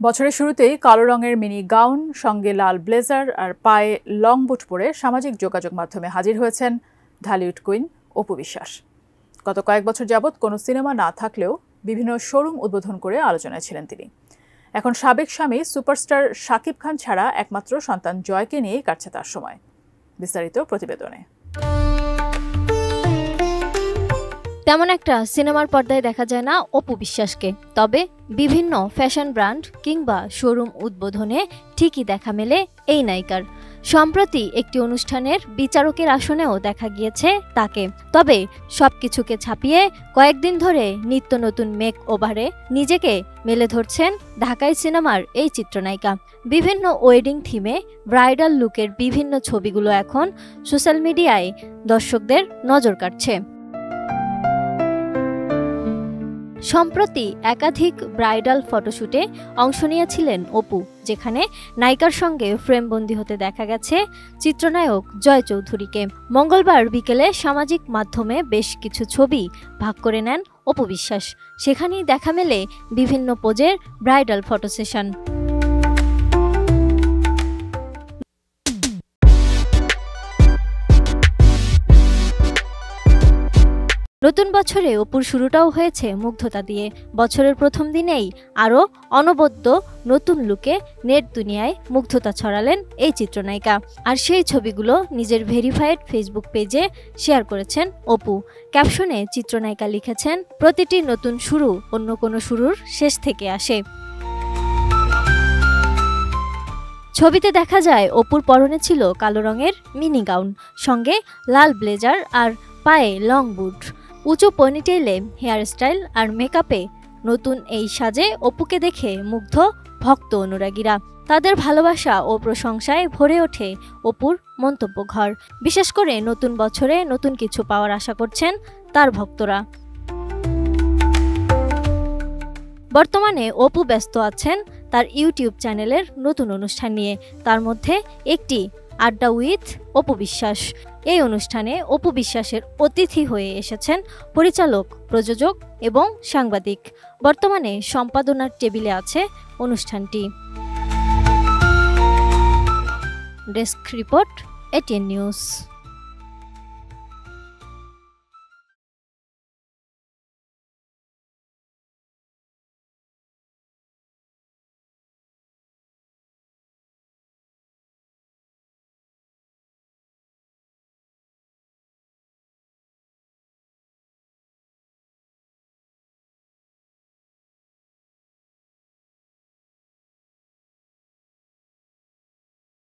বছরের শুরুতেই কালো রঙের মিনি গাউন, সঙ্গে লাল ব্লেজার আর পায়ে লং বুট পরে সামাজিক যোগাযোগ মাধ্যমে হাজির হয়েছেন ঢালিউড কুইন অপু বিশ্বাস। গত কয়েক বছর যাবৎ কোনো সিনেমা না থাকলেও বিভিন্ন শোরুম উদ্বোধন করে আলোচনায় ছিলেন তিনি। এখন সাবেক স্বামী সুপারস্টার শাকিব খান ছাড়া একমাত্র সন্তান জয়কে নিয়েই কাটছে তার সময়। বিস্তারিত প্রতিবেদনে। তেমন একটা সিনেমার পর্দায় দেখা যায় না অপু বিশ্বাসকে, তবে বিভিন্ন ফ্যাশন ব্র্যান্ড কিংবা শোরুম উদ্বোধনে ঠিকই দেখা মেলে এই নায়িকার। সম্প্রতি একটি অনুষ্ঠানের বিচারকের আসনেও দেখা গিয়েছে তাকে। তবে সবকিছুকে ছাপিয়ে কয়েকদিন ধরে নিত্য নতুন মেক ওভারে নিজেকে মেলে ধরছেন ঢাকাই সিনেমার এই চিত্রনায়িকা। বিভিন্ন ওয়েডিং থিমে ব্রাইডাল লুকের বিভিন্ন ছবিগুলো এখন সোশ্যাল মিডিয়ায় দর্শকদের নজর কাটছে। সম্প্রতি একাধিক ব্রাইডাল ফটোশুটে অংশ নিয়েছিলেন অপু, যেখানে নায়িকার সঙ্গে ফ্রেমবন্দি হতে দেখা গেছে চিত্রনায়ক জয় চৌধুরীকে। মঙ্গলবার বিকেলে সামাজিক মাধ্যমে বেশ কিছু ছবি ভাগ করে নেন অপু বিশ্বাস। সেখানেই দেখা মেলে বিভিন্ন পোজের ব্রাইডাল ফটো সেশন। নতুন বছরে অপুর শুরুটাও হয়েছে মুগ্ধতা দিয়ে। বছরের প্রথম দিনেই আরও অনবদ্য নতুন লুকে নেট দুনিয়ায় মুগ্ধতা ছড়ালেন এই চিত্রনায়িকা। আর সেই ছবিগুলো নিজের ভেরিফাইড ফেসবুক পেজে শেয়ার করেছেন অপু। ক্যাপশনে চিত্রনায়িকা লিখেছেন, প্রতিটি নতুন শুরু অন্য কোনো শুরুর শেষ থেকে আসে। ছবিতে দেখা যায় অপুর পরনে ছিল কালো রঙের মিনি গাউন, সঙ্গে লাল ব্লেজার আর পায়ে লং বুট। উঁচু পনিটেইলে হেয়ার স্টাইল আর মেকআপে নতুন এই সাজে অপুকে দেখে মুগ্ধ ভক্ত অনুরাগীরা। তাদের ভালোবাসা ও প্রশংসায় ভরে ওঠে অপুর মন্তব্য ঘর। বিশেষ করে নতুন বছরে নতুন কিছু পাওয়ার আশা করছেন তার ভক্তরা। বর্তমানে অপু ব্যস্ত আছেন তার ইউটিউব চ্যানেলের নতুন অনুষ্ঠান নিয়ে। তার মধ্যে একটি আড্ডা উইথ অপু বিশ্বাস। এই অনুষ্ঠানে অপু বিশ্বাসের অতিথি হয়ে এসেছেন পরিচালক, প্রযোজক এবং সাংবাদিক। বর্তমানে সম্পাদনার টেবিলে আছে অনুষ্ঠানটি। Desk report, ATN news.